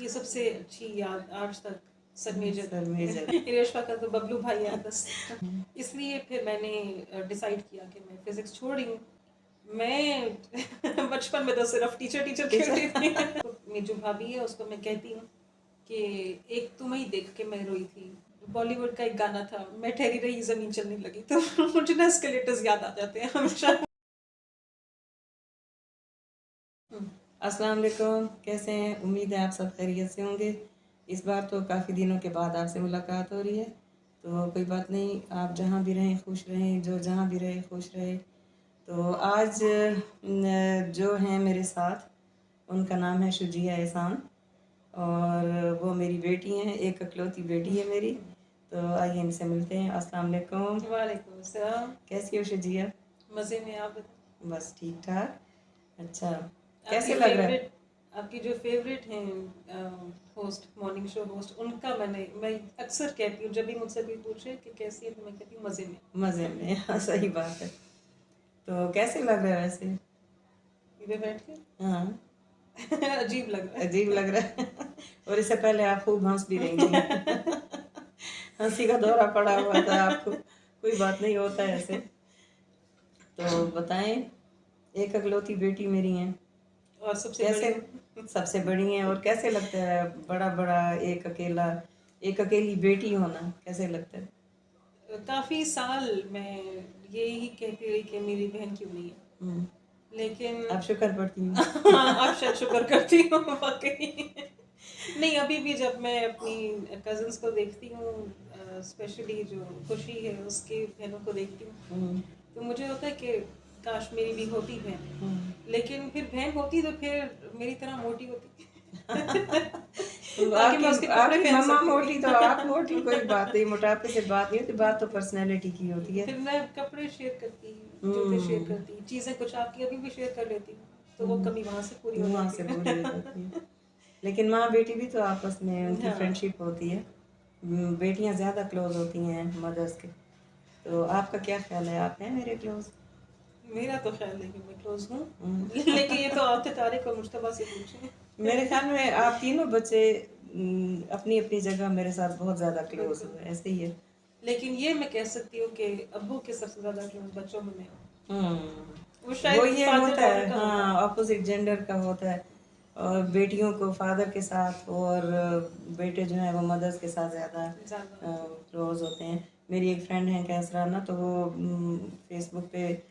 की सबसे अच्छी याद आज तक सर मेजर मेजर रेशमा का तो बबलू भाई है बस। इसलिए फिर मैंने डिसाइड किया कि मैं फिजिक्स छोड़ रही हूँ। मैं बचपन में तो सिर्फ टीचर टीचर खेलती थी। मेरी जो भाभी है उसको मैं कहती हूँ कि एक तुम्हें ही देख के मैं रोई थी। बॉलीवुड का एक गाना था, मैं ठहरी रही जमीन चलने लगी, तो मुझे ना स्केलेटर्स याद आ जाते हैं हमेशा। अस्सलाम वालेकुम, कैसे हैं? उम्मीद है आप सब खैरियत से होंगे। इस बार तो काफ़ी दिनों के बाद आपसे मुलाकात हो रही है, तो कोई बात नहीं, आप जहाँ भी रहें खुश रहें, जो जहाँ भी रहे खुश रहे। तो आज जो हैं मेरे साथ, उनका नाम है शुजिया एहसान और वो मेरी बेटी हैं, एक इकलौती बेटी है मेरी। तो आइए इनसे मिलते हैं। अस्सलाम वालेकुम। वालेकुम सलाम। कैसी हो शुजिया? मजे में, आप बताएं। बस ठीक ठाक। अच्छा, आपकी कैसे लग रहा है? फेवरेट, आपकी जो फेवरेट हैं होस्ट, मॉर्निंग शो होस्ट, उनका मैं अक्सर कहती हूँ, जब भी मुझसे कोई पूछे कि कैसी है तो मैं कहती हूँ मजे में। मज़े में। हाँ, सही बात है। तो कैसे लग रहा है वैसे? इधर बैठ के हाँ, अजीब लग रहा अजीब लग रहा है। और इससे पहले आप खूब हंस भी रही थी। हंसी का दौरा पड़ा हुआ था आपको। कोई बात नहीं, होता है ऐसे। तो बताएं, एक इकलौती बेटी मेरी हैं, और सबसे कैसे? बड़ी सबसे बड़ी हैं, और कैसे लगता है बड़ा बड़ा एक अकेली बेटी होना कैसे लगता है? काफी साल मैं यही कहती रही कि मेरी बहन क्यों नहीं है, लेकिन आप शुक्र पड़ती हूँ। अब शायद शुक्र करती हूँ वाकई। नहीं, अभी भी जब मैं अपनी कजिन्स को देखती हूँ, स्पेशली जो खुशी है उसके बहनों को देखती हूँ, तो मुझे होता है कि काश मेरी भी होती बहन, लेकिन फिर बहन होती तो फिर मेरी तरह मोटी होती। तो ताकि मैं उसके कपड़े आपकी पहन मम्मा मोटी तो आप सकती। मोटी, कोई बात नहीं, मोटापे से बात नहीं होती, बात तो पर्सनैलिटी की होती है। फिर मैं कपड़े शेयर करती, जूते शेयर हम्म करती, चीजें कुछ आपकी अभी भी शेयर कर लेती हूँ, तो वो कमी वहां से पूरी हो वहाँ जाती से पूरी हो जाती है। है। लेकिन माँ बेटी भी तो आपस में उनकी हाँ, फ्रेंडशिप होती है। बेटियाँ ज़्यादा क्लोज होती हैं मदर्स के। तो आपका क्या ख्याल है, आप हैं मेरे क्लोज? मेरा तो ख्याल है कि मैं क्लोज हूँ। लेकिन ये तो आप तारिक और मुश्तबा से पूछें। मेरे ख्याल में आप तीनों बच्चे अपनी अपनी जगह मेरे साथ बहुत ज़्यादा क्लोज बिल्कुल, हो, ऐसे ही है। लेकिन ये मैं कह सकती हूँ कि अब्बू के सबसे ज्यादा क्लोज बच्चों में मैं हूँ। वो वो शायद ये फादर होता है, डॉटर का होता है। हाँ, ऑपोजिट जेंडर का होता है। और बेटियों को फादर के साथ, और बेटे जो हैं वो मदर्स के साथ ज़्यादा ज्यादा क्लोज होते हैं। मेरी एक फ्रेंड है कैसरा ना, तो वो फेसबुक पे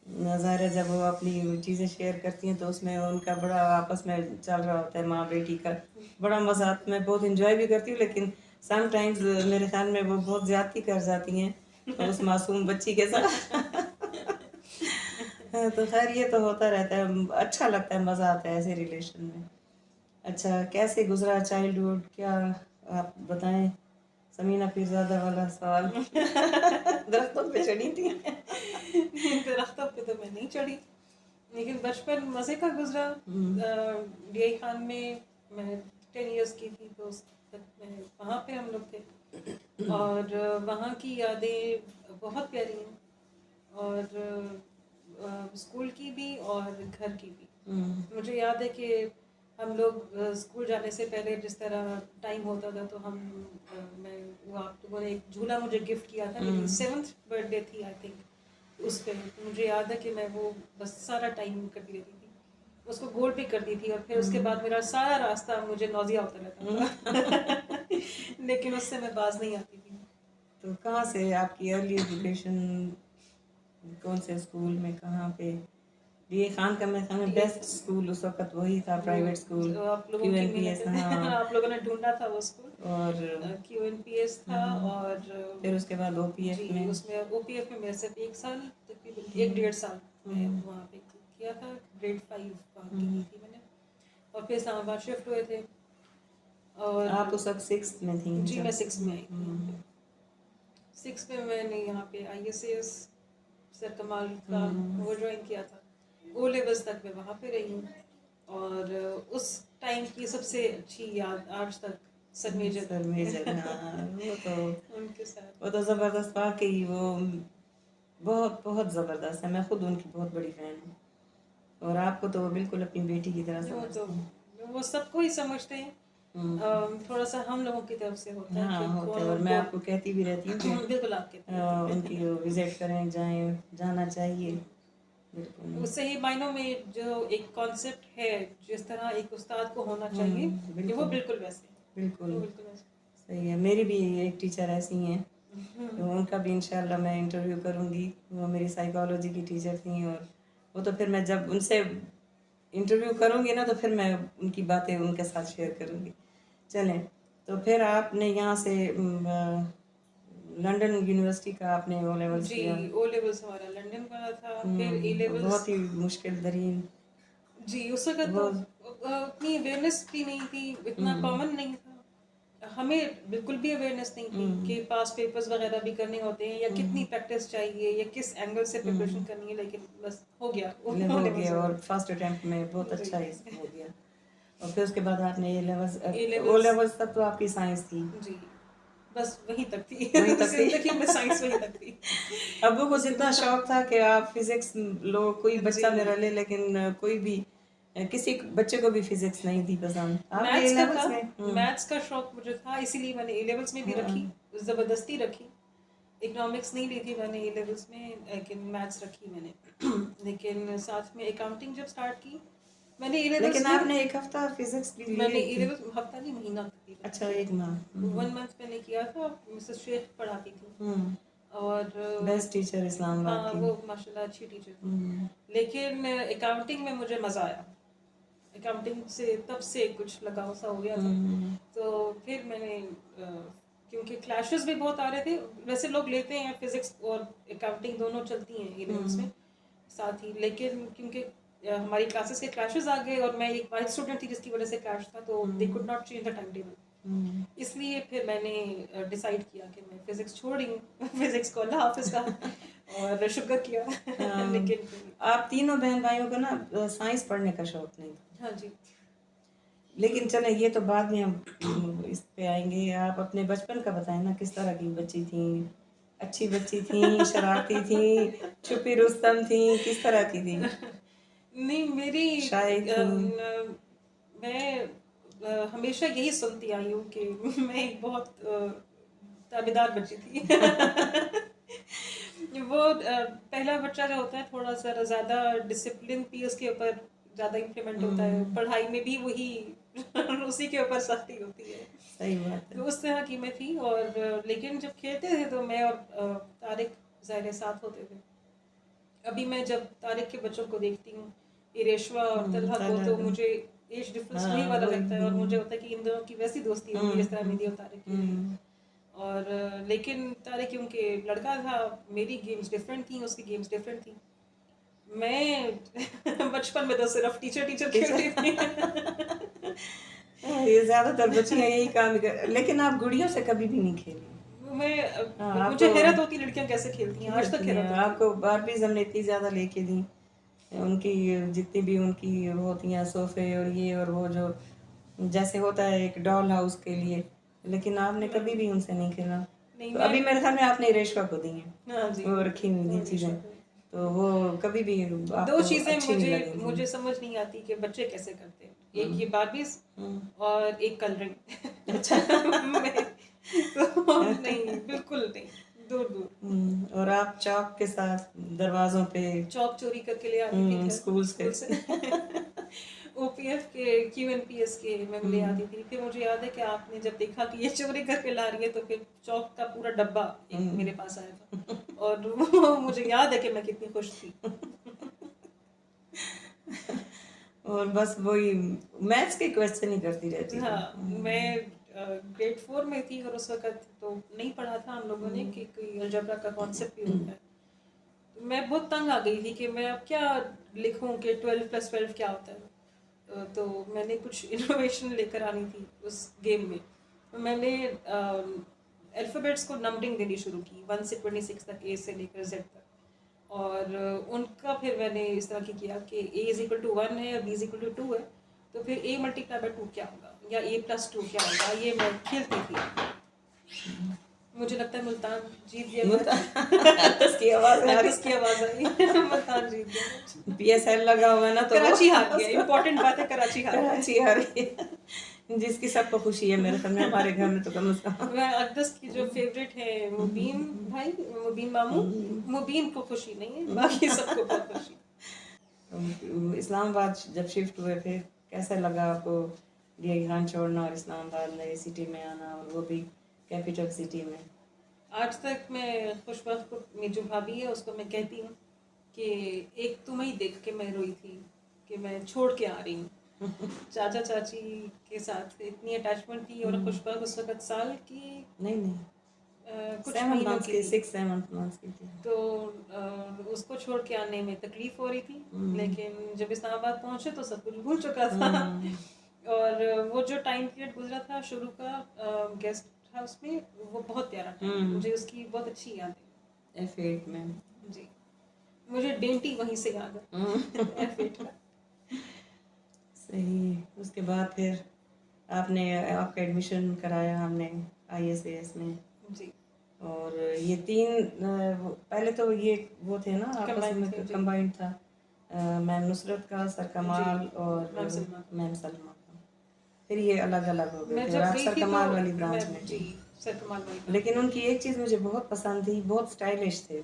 ज़ाहिर जब वो अपनी चीज़ें शेयर करती हैं तो उसमें उनका बड़ा आपस में चल रहा होता है, माँ बेटी का बड़ा मज़ा आता है। मैं बहुत इंजॉय भी करती हूँ, लेकिन समटाइम्स मेरे ख्याल में वो बहुत ज़्यादती कर जाती हैं उस मासूम बच्ची के साथ। हाँ, तो खैर ये तो होता रहता है, अच्छा लगता है, मज़ा आता है ऐसे रिलेशन में। अच्छा, कैसे गुजरा चाइल्डहुड, क्या आप बताएं? समीना पीरज़ादा वाला सवाल। दरख्तों पे चढ़ी थी। दरख्तों पे तो मैं नहीं चढ़ी, लेकिन बचपन मज़े का गुजरा। डीआई खान में मैं 10 इयर्स की थी, तो उस तक मैं वहाँ पे हम लोग थे, और वहाँ की यादें बहुत प्यारी हैं, और स्कूल की भी और घर की भी। मुझे याद है कि हम लोग स्कूल जाने से पहले जिस तरह टाइम होता था, तो मैं वो आप लोगों ने एक झूला मुझे गिफ्ट किया था, मेरी 7th बर्थडे थी आई थिंक, उस पे मुझे याद है कि मैं वो बस सारा टाइम करती रहती थी, उसको गोल भी करती थी, और फिर उसके बाद मेरा सारा रास्ता मुझे नौजिया होता रहता था। लेकिन उससे मैं बाज नहीं आती थी। तो कहाँ से आपकी अर्ली एजुकेशन, कौन से स्कूल में, कहाँ पे? ये खान का मेरे ख्याल में बेस्ट स्कूल उस वक्त वही था, प्राइवेट स्कूल, जो आप लोगों की QNPS। मेहनत हाँ, आप लोगों ने ढूंढा था वो स्कूल, और QNPS था, और फिर उसके बाद OPF जी, में। उसमें OPF में मेरे सिर्फ 1 साल, तकरीबन 1 डेढ़ साल मैं वहाँ पे किया था, ग्रेड 5 वहाँ की थी मैंने, और फिर इस्लामाबाद शिफ्ट हुए थे। और आप उस वक्त 6th में थी जी, मैं 6 में आई थी यहाँ पे। जब 6 में मैंने यहाँ पे ISAS सर कमाल का वो ज्वाइन किया था। O लेवल्स तक मैं वहाँ पे रही हूँ, और उस टाइम की सबसे अच्छी याद आज तक सर मेजर हाँ, उनके साथ। वो तो ज़बरदस्त, वाकई वो बहुत बहुत ज़बरदस्त है। मैं खुद उनकी बहुत बड़ी फ़ैन हूँ, और आपको तो वो बिल्कुल अपनी बेटी की तरह वो तो समझती हैं। वो सबको ही समझते हैं, थोड़ा सा हम लोगों की तरफ से होता है हाँ कि होता है, कौन और मैं आपको कहती भी रहती हूँ कि बिल्कुल आपके उनकी विजिट करें, जाएं, जाना चाहिए। बिल्कुल। सही मायनों में जो एक कॉन्सेप्ट है जिस तरह एक उस्ताद को होना चाहिए कि वो बिल्कुल बिल्कुल वैसे बिल्कुल वो बिल्कुल वैसे सही है। मेरी भी एक टीचर ऐसी हैं, तो उनका भी इंशाल्लाह मैं इंटरव्यू करूँगी। वो मेरी साइकोलॉजी की टीचर थी, और वो तो फिर मैं जब उनसे इंटरव्यू करूँगी ना, तो फिर मैं उनकी बातें उनके साथ शेयर करूँगी। चलें, तो फिर आपने यहाँ से लंदन यूनिवर्सिटी का आपने ओ लेवल्स जी किया। ओ लेवल्स हमारा लंदन का था, फिर ए लेवल्स बहुत ही मुश्किल तरीन जी उस वक्त तो वो। उतनी अवेयरनेस भी नहीं थी, इतना कॉमन नहीं था, हमें बिल्कुल भी अवेयरनेस नहीं थी कि पास पेपर्स वगैरह भी करने होते हैं या कितनी प्रैक्टिस चाहिए या किस एंगल से प्रिपरेशन करनी है, लेकिन बस हो गया हो गया, और फर्स्ट अटेम्प्ट में बहुत अच्छा हो गया। और फिर उसके बाद आपने ओ लेवल्स तक तो आपकी साइंस थी। जी बस वहीं तक थी वहीं तक थी। जिंदगी में साइंस वहीं तक थी। अबू को जितना शौक था कि आप फिजिक्स लो, कोई बच्चा जी मेरा ले, लेकिन कोई भी किसी बच्चे को भी फिजिक्स नहीं थी पसंद। आपने ए मैथ्स का लेवल्स था, में मैथ्स का शौक मुझे था, इसीलिए मैंने ए लेवल्स में भी रखी, ज़बरदस्ती रखी। इकोनॉमिक्स नहीं ली थी मैंने ए लेवल्स में, लेकिन मैथ्स रखी मैंने लेकिन साथ में अकाउंटिंग जब स्टार्ट की मैंने ए लेवल्स लेकिन में, आपने एक हफ्ता फिजिक्स भी मैंने ली ए थी। लेवल्स हफ्ता नहीं महीना तकरीबन, अच्छा, एक माह। 1 मंथ मैंने किया था, मिसेस शेख पढ़ाती थी और बेस्ट टीचर इस्लामाबाद हाँ की। वो माशाल्लाह अच्छी टीचर थी, लेकिन अकाउंटिंग में मुझे मज़ा आया, अकाउंटिंग से तब से कुछ लगाव सा हो गया था। तो फिर मैंने क्योंकि क्लैशेस भी बहुत आ रहे थे, वैसे लोग लेते हैं फिजिक्स और अकाउंटिंग दोनों चलती हैं ए लेवल्स में साथ ही, लेकिन क्योंकि हमारी क्लासेस के क्लैशेस आ गए और मैं एक वाइट स्टूडेंट थी जिसकी वजह से क्लैश था, तो they could not change the time table, इसलिए फिर मैंने डिसाइड किया कि मैं फिजिक्स छोड़ रही हूँ फिजिक्स को अल्लाह हाफिज का और शुक्र किया लेकिन आप तीनों बहन भाइयों को ना साइंस पढ़ने का शौक नहीं था। हाँ जी लेकिन चले, ये तो बाद में हम इस पे आएंगे। आप अपने बचपन का बताएं ना, किस तरह की बच्ची थी? अच्छी बच्ची थी, शरारती थी, छुपी रुस्तम थी, किस तरह की थी? नहीं मेरी शाय थी? मैं हमेशा यही सुनती आई हूँ कि मैं एक बहुत ताबेदार बच्ची थी वो पहला बच्चा जो होता है थोड़ा सा ज़्यादा डिसिप्लिन भी उसके ऊपर ज़्यादा इम्प्लीमेंट होता है, पढ़ाई में भी वही उसी के ऊपर सख्ती होती है, सही बात है। तो उस तरह की मैं थी। और लेकिन जब खेलते थे तो मैं और तारिक ज़ाहिर साथ होते थे। अभी मैं जब तारिक के बच्चों को देखती हूँ, इरेशवा और तलहा को, तो मुझे एज डिफरेंस वही वाला लगता है और मुझे होता है कि इन दोनों की वैसी दोस्ती होगी जिस तरह मेरी और तारिक की। और लेकिन तारिक क्योंकि लड़का था, मेरी गेम्स डिफरेंट थी, उसकी गेम्स डिफरेंट थी। मैं बचपन में तो सिर्फ टीचर खेलती थी ये ज्यादातर बच्चियां यही काम कर, लेकिन आप गुड़ियों से कभी भी नहीं खेली। मुझे हैरत होती लड़कियां कैसे खेलती हैं, आज तक हैरत होती है। आपको बारबीज हमने इतनी ज्यादा लेके दी, उनकी जितनी भी उनकी होती हैं सोफे और ये और वो, जो जैसे होता है एक डॉल हाउस के लिए, लेकिन आपने कभी भी उनसे नहीं खेला। तो अभी मेरे ख्याल में आपने रेशवा को दी है वो रखी हुई चीजें, तो वो कभी भी दो चीजें अच्छी नहीं लगी। मुझे समझ नहीं आती कि बच्चे कैसे करते हैं, एक ये बारबीज और एक कलरिंग। अच्छा तो नहीं बिल्कुल नहीं, दूर दूर। और आप चौक के साथ दरवाजों पे चौक चोरी करके ले आती थी स्कूल से ओपीएफ के क्यूएनपीएस के मैं ले आती थी। फिर मुझे याद है कि आपने जब देखा कि ये चोरी करके ला रही है तो फिर चौक का पूरा डब्बा मेरे पास आया था और वो मुझे याद है कि मैं कितनी खुश थी। और बस वही मैथ्स के क्वेश्चन ही करती रहती हाँ मैं ग्रेड 4 में थी और उस वक्त तो नहीं पढ़ा था हम लोगों ने कि कोई अलजेब्रा का कॉन्सेप्ट भी होता है। तो मैं बहुत तंग आ गई थी कि मैं अब क्या लिखूं कि 12 + 12 क्या होता है। तो मैंने कुछ इनोवेशन लेकर आनी थी उस गेम में। तो मैंने अल्फ़ाबेट्स को नंबरिंग देनी शुरू की 1 से 26 तक, ए से लेकर जेड तक, और उनका फिर मैंने इस तरह की किया कि a = 1 है और b = 2 है, तो फिर a × 2 क्या होगा या a + 2 क्या होगा, ये मैं खेलती थी। मुझे लगता है मुल्तान जीत गया। किसकी आवाज आई मुल्तान जीत गया। पीएसएल लगा हुआ है ना, तो कराची हार गया, इम्पोर्टेंट बात है, कराची हार रही है। जिसकी सबको खुशी है मेरे ख्याल में, हमारे घर में तो कम से कम। मैं अकदस की जो फेवरेट है मुबीन भाई, मुबीन मामू, मुबीन को खुशी नहीं है, बाकी सबको बहुत खुशी। इस्लामाबाद जब शिफ्ट हुए फिर कैसा लगा आपको ये ईरान छोड़ना और इस्लामाबाद नई सिटी में आना, और वो भी कैपिटल सिटी में? आज तक मैं खुशबख्त को, मेरी जो भाभी है उसको मैं कहती हूँ कि एक तुम्हें ही देख के मैं रोई थी कि मैं छोड़ के आ रही हूँ। चाचा चाची के साथ इतनी अटैचमेंट थी, और खुशबख्त उस वक्त साल की नहीं कुछ 7 महीनों months की की, थी, 6-7 months की थी। तो उसको छोड़ के आने में तकलीफ हो रही थी। लेकिन जब इस्लामाबाद पहुंचे तो सब कुछ भूल चुका था। और वो जो टाइम पीरियड गुजरा था शुरू का गेस्ट हाउस में, वो बहुत प्यारा था, मुझे उसकी बहुत अच्छी याद है। F8 में जी, मुझे डेंटी वहीं से याद है। F8 का। सही। उसके बाद फिर आपने आपका एडमिशन कराया हमने ISAS में, जी, और ये 3 पहले तो ये वो थे ना आपस Combined में, थे, जी। कंबाइंड था, मैम नुसरत का, सर कमाल जी, और मैम सलमा। मैम सलमा का। फिर ये अलग अलग हो गए मैं थे, और जब आप गई सर थी तो कमाल वाली ब्रांच मैं, में जी, थी। सर कमाल वाली। लेकिन उनकी एक चीज़ मुझे बहुत पसंद थी, बहुत स्टाइलिश थे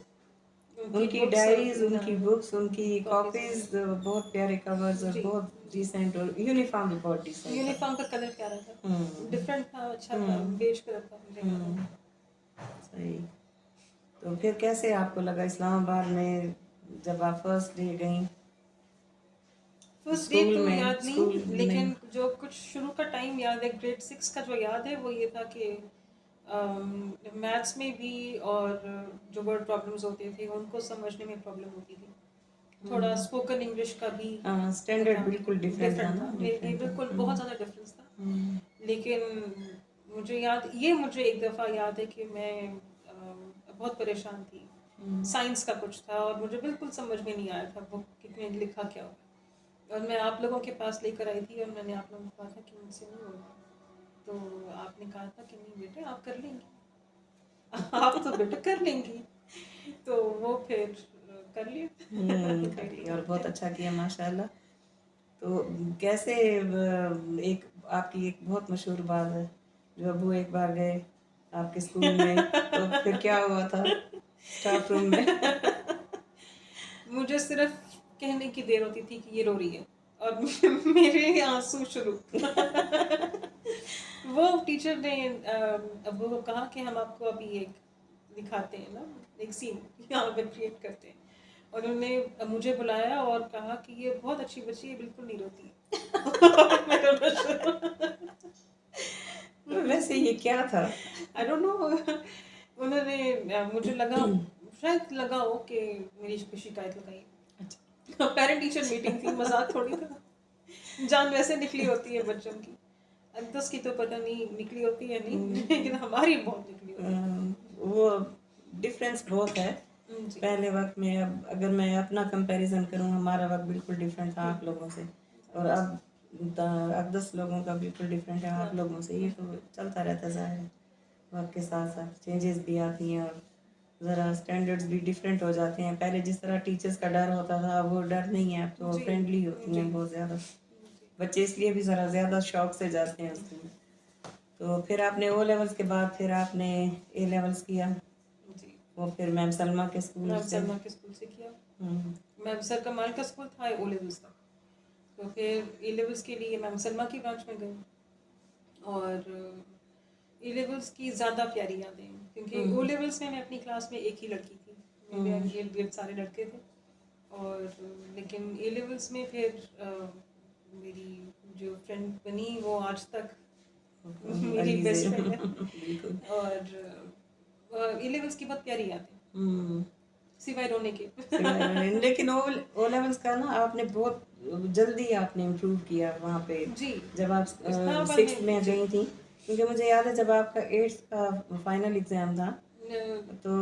उनकी books डायरीज, और उनकी बुक्स, उनकी copies, कॉपीज, बहुत प्यारे कवर्स और जी। बहुत डिसेंट, और यूनिफॉर्म भी बहुत डिसेंट था। यूनिफॉर्म का कलर प्यारा था, डिफरेंट था, अच्छा था, बेज कलर था, मुझे याद है। सही। तो फिर कैसे आपको लगा इस्लामाबाद में जब आप फर्स्ट डे गई? फर्स्ट डे स्कूल तो में, याद स्कूल नहीं, में लेकिन जो कुछ शुरू का टाइम याद है, ग्रेड 6 का जो याद है वो ये था कि मैथ्स में भी और जो वर्ड प्रॉब्लम्स होते थे उनको समझने में प्रॉब्लम होती थी। थोड़ा स्पोकन इंग्लिश का भी स्टैंडर्ड बिल्कुल डिफरेंट था डिफरेंट ना, था, मेरे लिए डिफरेंट बिल्कुल था। बहुत ज़्यादा डिफरेंस था। लेकिन मुझे एक दफ़ा याद है कि मैं बहुत परेशान थी। साइंस का कुछ था और मुझे बिल्कुल समझ में नहीं आया था वो कितने लिखा क्या होगा, और मैं आप लोगों के पास लेकर आई थी और मैंने आप लोगों को कहा था कि मुझसे नहीं होगा, तो आपने कहा था कि नहीं बेटे आप कर लेंगी, आप तो बेटे कर लेंगी, तो वो फिर कर लिया। कर लिया, और बहुत अच्छा किया माशाल्लाह। तो कैसे एक आपकी एक बहुत मशहूर बात है, जो अबू एक बार गए आपके स्कूल में, तो फिर क्या हुआ था स्टाफ रूम में? मुझे सिर्फ कहने की देर होती थी कि ये रो रही है और मेरे आंसू शुरू। वो टीचर ने अब वो कहा कि हम आपको अभी एक दिखाते हैं ना, एक सीन यहाँ पे क्रिएट करते हैं, और उन्होंने मुझे बुलाया और कहा कि ये बहुत अच्छी बच्ची है, बिल्कुल नहीं रोती। मेरा रोना शुरू। वैसे ये क्या था? I don't know. उन्होंने मुझे लगा, शायद लगा हो कि मेरी कोई शिकायत लगाई। अच्छा। पेरेंट टीचर मीटिंग थी, मजाक थोड़ी था, जान वैसे निकली होती है बच्चों की। अनदस की तो पता नहीं निकली होती है नहीं, लेकिन हमारी बहुत निकली होती है। वो डिफरेंस बहुत है जी, पहले वक्त में। अब अगर मैं अपना कंपैरिजन करूं, हमारा वक्त बिल्कुल डिफरेंट था आप लोगों से, और अब 10 लोगों का बिल्कुल डिफरेंट है आप लोगों से। ये तो चलता रहता है, ज़ाहिर है वक्त के साथ साथ चेंजेस भी आती हैं, और ज़रा स्टैंडर्ड्स भी डिफरेंट हो जाते हैं। पहले जिस तरह टीचर्स का डर होता था, अब वो डर नहीं है, अब तो जी, फ्रेंडली होती हैं जी, बहुत ज़्यादा। जी, बच्चे इसलिए भी ज़रा ज़्यादा शौक से जाते हैं स्कूल। तो फिर आपने ओ लेवल्स के बाद फिर आपने ए लेवल्स किया, जी। वो फिर मैम सलमा के स्कूल मैम से। सलमा के स्कूल से किया। हम्म, मैम सर कमाल का स्कूल था ओ लेवल्स तक, तो फिर ए लेवल्स के लिए मैम सलमा की ब्रांच में गई, और ए लेवल्स की ज़्यादा प्यारी यादें हैं, क्योंकि ओ लेवल्स में मैं अपनी क्लास में एक ही लड़की थी, मेरे इर्द गिर्द सारे लड़के थे, और लेकिन ए लेवल्स में फिर मेरी जो फ्रेंड बनी वो आज तक मेरी बेस्ट फ्रेंड है, बिल्कुल। और ए लेवल्स की बहुत प्यारी यादें, हम्म, सिवाय रोने के। लेकिन ओ लेवल्स का ना आपने बहुत जल्दी आपने इम्प्रूव किया वहाँ पे, जी, जब आप इस्लामाबाद 6th में जी, गई थी। क्योंकि मुझे याद है जब आपका 8th का फाइनल एग्ज़ाम था, तो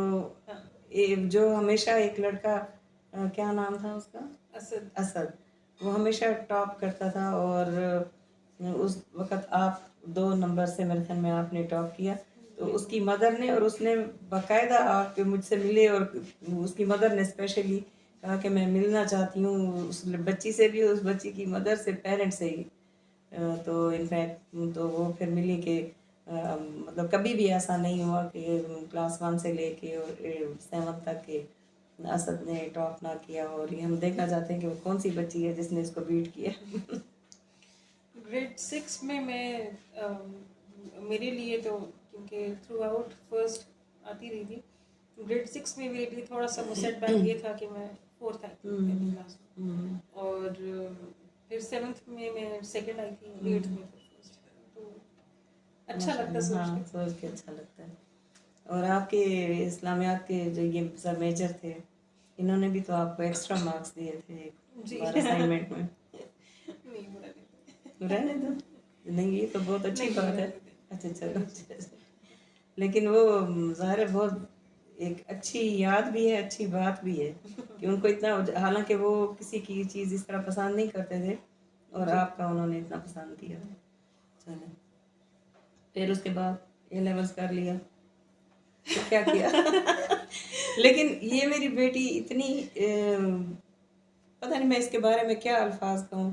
हाँ, जो हमेशा एक लड़का, क्या नाम था उसका? असद, असद। वो हमेशा टॉप करता था, और उस वक़्त आप 2 नंबर से मेरे ख्याल में आपने टॉप किया। तो उसकी मदर ने, और उसने बाकायदा आके मुझसे मिले, और उसकी मदर ने स्पेशली कहा कि मैं मिलना चाहती हूँ उस बच्ची से भी, उस बच्ची की मदर से, पेरेंट्स से ही। तो इनफैक्ट तो वो फिर मिली कि मतलब कभी भी ऐसा नहीं हुआ कि क्लास 1 से लेके और 7 तक के असद ने टॉप ना किया, और ये हम देखना चाहते हैं कि वो कौन सी बच्ची है जिसने इसको बीट किया। ग्रेड 6 में मैं मेरे लिए तो क्योंकि थ्रू आउट फर्स्ट आती रही थी, ग्रेड 6 में मेरे लिए थोड़ा सा सेट बैक ये था कि मैं फोर्थ आई थी पहली क्लास में, और फिर 7th में मैं सेकंड आई थी, 8th में फिर फर्स्ट। तो अच्छा लगता सोच हाँ, के। सोच के अच्छा लगता है। और आपके इस्लामियात के जो ये सब मेजर थे, इन्होंने भी तो आपको एक्स्ट्रा मार्क्स दिए थे एक जी। बार असाइनमेंट में। नहीं बुरा नहीं। रहने दो, नहीं ये तो बहुत अच्छी नहीं, बात है। रहने दे। अच्छा चलो, लेकिन वो ज़ाहिर है बहुत एक अच्छी याद भी है, अच्छी बात भी है कि उनको इतना, हालांकि वो किसी की चीज़ इस तरह पसंद नहीं करते थे और जी। आपका उन्होंने इतना पसंद किया। चलो, फिर उसके बाद ए लेवल्स कर लिया, फिर क्या किया? लेकिन ये मेरी बेटी इतनी पता नहीं मैं इसके बारे में क्या अल्फाज कहूँ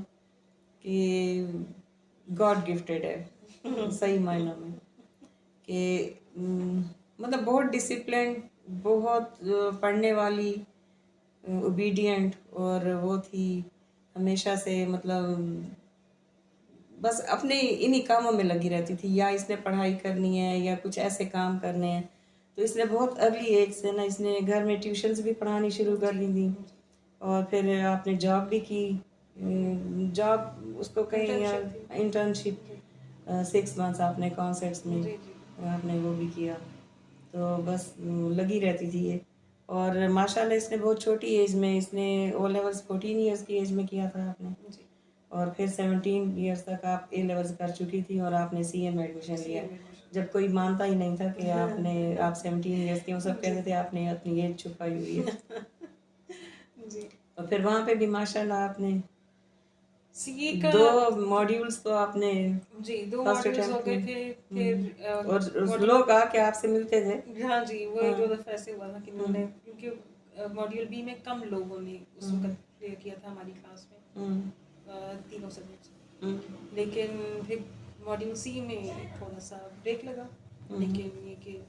कि गॉड गिफ्टेड है सही मायनों में, कि मतलब बहुत डिसिप्लिन, बहुत पढ़ने वाली, ओबीडिएंट, और वो थी हमेशा से, मतलब बस अपने इन्हीं कामों में लगी रहती थी, या इसने पढ़ाई करनी है या कुछ ऐसे काम करने हैं। तो इसने बहुत अर्ली एज से ना, इसने घर में ट्यूशन्स भी पढ़ानी शुरू कर दी थी, और फिर आपने जॉब भी की, जॉब उसको कहीं इंटर्नशिप 6 मंथ्स आपने कॉन्सर्ट्स में जी जी। आपने वो भी किया। तो बस लगी रहती थी ये, और माशाल्लाह इसने बहुत छोटी एज में, इसने ओ लेवल्स 14 ईयर्स की एज में किया था आपने, जी। और फिर 17 ईयर्स तक आप ए लेवल्स कर चुकी थी और आपने सीए में एडमिशन लिया, जब कोई मानता ही नहीं था कि आप 17 ईयर्स की हो। सब कहते थे आपने अपनी एज छुपाई हुई है। जी। और फिर वहाँ पे भी माशाल्लाह आपने सीए का 2 मॉड्यूल्स तो आपने जी 2 फर्स्ट मॉड्यूल्स हो अटेम्प्ट गए में। थे। फिर और मॉड्यूल, लोग आके आपसे मिलते थे। हाँ जी, वो एक दो हाँ। दफ़ा ऐसे हुआ था कि मैंने, क्योंकि मॉड्यूल बी में कम लोगों ने उस वक्त क्लियर किया था हमारी क्लास में, तीनों सब्जेक्ट्स। लेकिन फिर मॉड्यूल सी में थोड़ा सा ब्रेक लगा, लेकिन ये कि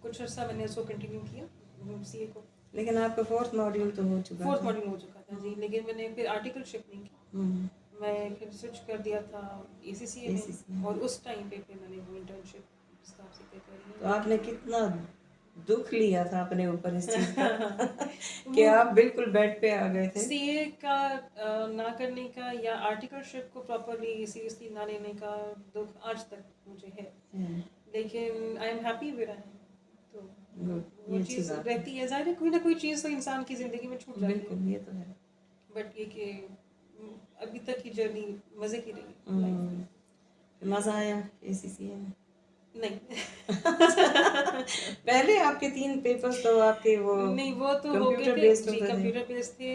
कुछ अर्सा मैंने उसको कंटिन्यू किया सीए को। लेकिन आपका 4th मॉड्यूल तो हो चुका फोर्थ था। मॉड्यूल हो चुका था जी, लेकिन मैंने फिर आर्टिकलशिप नहीं की, मैं फिर स्विच कर दिया था एसीसीए में, और उस टाइम पे फिर मैंने वो इंटर्नशिप स्टाफ से करी। तो आपने कितना दुख लिया था अपने ऊपर इस चीज का कि आप बिल्कुल बेड पे आ गए थे। सीए का ना करने का या आर्टिकलशिप को प्रॉपरली सीरियसली ना लेने का दुख आज तक मुझे है, लेकिन I am happy with I. तो वो चीज़ रहती है, ज़ाहिर है कोई ना कोई चीज़ तो इंसान की ज़िंदगी में छूट जाती है। बिल्कुल, ये तो है। बट ये कि अभी तक की जर्नी मज़े की रही। मज़ा आया एसीसीए में? नहीं। पहले आपके 3 पेपर्स तो आपके वो नहीं, वो तो हो गए कंप्यूटर थे बेस्ड जी, होते थे। कंप्यूटर बेस्ड थे।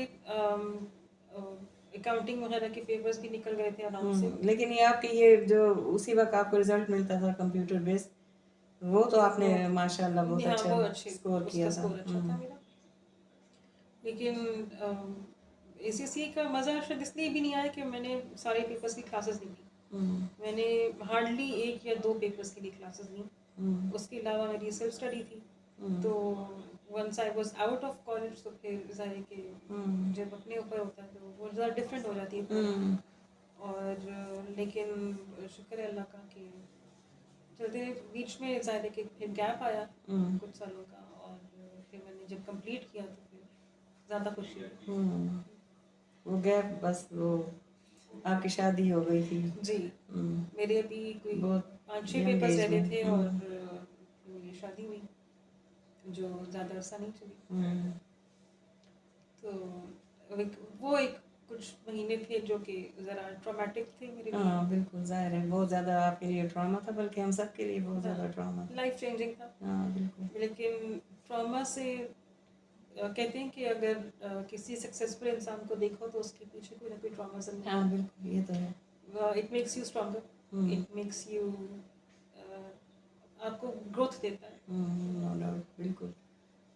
अकाउंटिंग वगैरह के पेपर्स भी निकल गए थे आराम से। लेकिन ये आपके ये जो उसी वक्त आपको रिजल्ट मिलता था कंप्यूटर बेस्ड, वो तो आपने माशाल्लाह बहुत हाँ, अच्छा वो अच्छे, स्कोर उसका किया था। स्कोर अच्छा था मेरा। लेकिन एसीसी का मज़ा शायद इसलिए भी नहीं आया कि मैंने सारे पेपर्स की क्लासेस नहीं ली। मैंने हार्डली 1 या 2 पेपर्स की क्लासेस ली, उसके अलावा मेरी सेल्फ स्टडी थी। तो once I was out of college, तो फिर जाहिर कि जब अपने ऊपर होता है तो वो ज़्यादा डिफरेंट हो जाती है। और लेकिन शुक्र है अल्लाह का कि चलते बीच में जाहिर है कि फिर गैप आया कुछ सालों का, और फिर मैंने जब कंप्लीट किया तो फिर ज़्यादा खुशी हुई। वो गैप बस वो आपकी शादी हो गई थी जी। मेरे अभी कोई बहुत 5-6 यंग पेपर्स एज रह गए में। थे, और मेरी शादी हुई जो ज़्यादा अरसा नहीं चली। तो वो एक कुछ महीने थे जो कि ज़रा ट्रॉमेटिक थे मेरे लिए। हाँ बिल्कुल, जाहिर है बहुत ज़्यादा आपके लिए ट्रॉमा था, बल्कि हम सब के लिए बहुत ज़्यादा ट्रॉमा था। लाइफ चेंजिंग था। हाँ बिल्कुल। लेकिन ट्रॉमा से कहते हैं कि अगर किसी सक्सेसफुल इंसान को देखो तो उसके पीछे कोई ना कोई ट्रॉमा जरूर है। हाँ बिल्कुल, ये तो है। It makes you stronger, it makes you, आपको ग्रोथ देता है। नो डाउट, बिल्कुल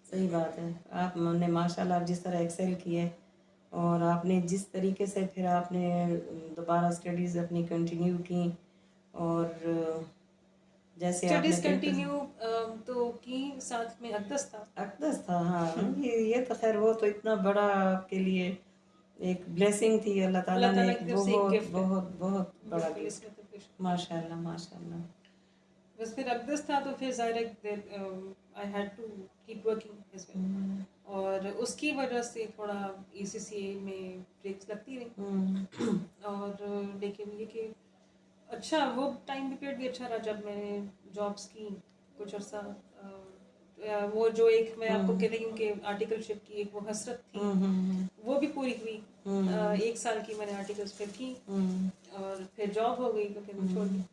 सही बात है। आपने माशाल्लाह आप जिस तरह एक्सेल किए और आपने जिस तरीके से फिर आपने दोबारा स्टडीज़ अपनी कंटिन्यू की, और जैसे आपने स्टडीज कंटिन्यू तो की, साथ में अक्दस था। अक्दस था, हाँ। ये तो खैर वो तो इतना बड़ा आपके लिए एक ब्लेसिंग थी, अल्लाह ताला अल्लाह ने ताला एक की तरफ से एक बहुत गिफ्ट है। बहुत बहुत बड़ा बिल्कुल, गिफ्ट। इसमें तो कुछ माशाल्लाह माशाल्लाह। बस फिर अक्दस था, तो फिर ज़ाहिर है I had to keep working as well, और उसकी वजह से थोड़ा ACCA में ब्रेक्स लगती रही। और लेकिन ये कि अच्छा वो टाइम पीरियड भी अच्छा रहा जब मैंने जॉब्स की कुछ अर्सा। वो जो एक मैं आपको कह रही हूँ कि आर्टिकलशिप की एक वो हसरत थी, वो भी पूरी हुई। 1 साल की मैंने आर्टिकल्स फिर की, और फिर जॉब हो गई तो फिर मैं छोड़ दी।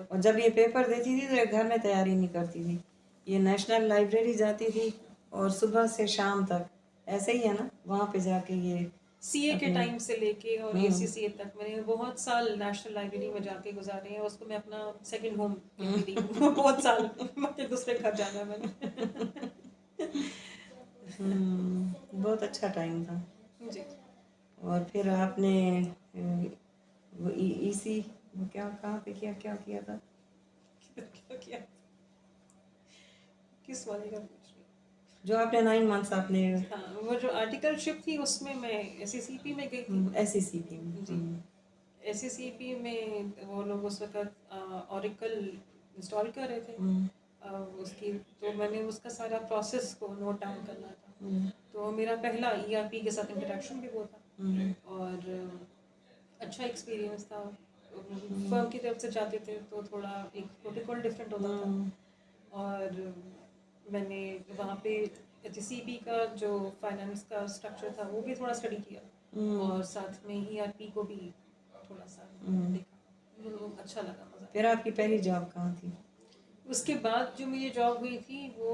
और जब ये पेपर देती थी तो ये घर में तैयारी नहीं करती थी, ये नेशनल लाइब्रेरी जाती थी और सुबह से शाम तक ऐसे ही है ना, वहाँ पे जाके ये CA के अपने टाइम से लेके और ACCA तक मैंने बहुत साल नेशनल लाइब्रेरी में जाके गुजारे हैं। उसको मैं अपना सेकंड होम कहती रही हूँ। बहुत साल मतलब दूसरे घर जाना है मैंने। बहुत अच्छा टाइम था। जी। और फिर आपने वो ईसी वो क्या कहाँ पे किया, क्या किया था? क्या किया? किस वाले का पूछ रही हैं? जो आपने 9 मंथ्स आपने हाँ, वो जो आर्टिकलशिप थी उसमें मैं SCCP में गई थी। SCCP में। जी। SCCP में वो लोग उस वक्त ऑरिकल इंस्टॉल कर रहे थे। उसकी तो मैंने उसका सारा प्रोसेस को नोट डाउन करना था। तो मेरा पहला ERP के साथ इंटरेक्शन भी वो था, और अच्छा एक्सपीरियंस था। फर्म की तरफ से जाते थे तो थोड़ा एक प्रोटोकॉल डिफरेंट होता था, और मैंने वहाँ पे HCP का जो फाइनेंस का स्ट्रक्चर था वो भी थोड़ा स्टडी किया, और साथ में ERP को भी थोड़ा सा देखा। वो अच्छा लगा, मज़ा। फिर आपकी पहली जॉब कहाँ थी? उसके बाद जो मेरी जॉब हुई थी वो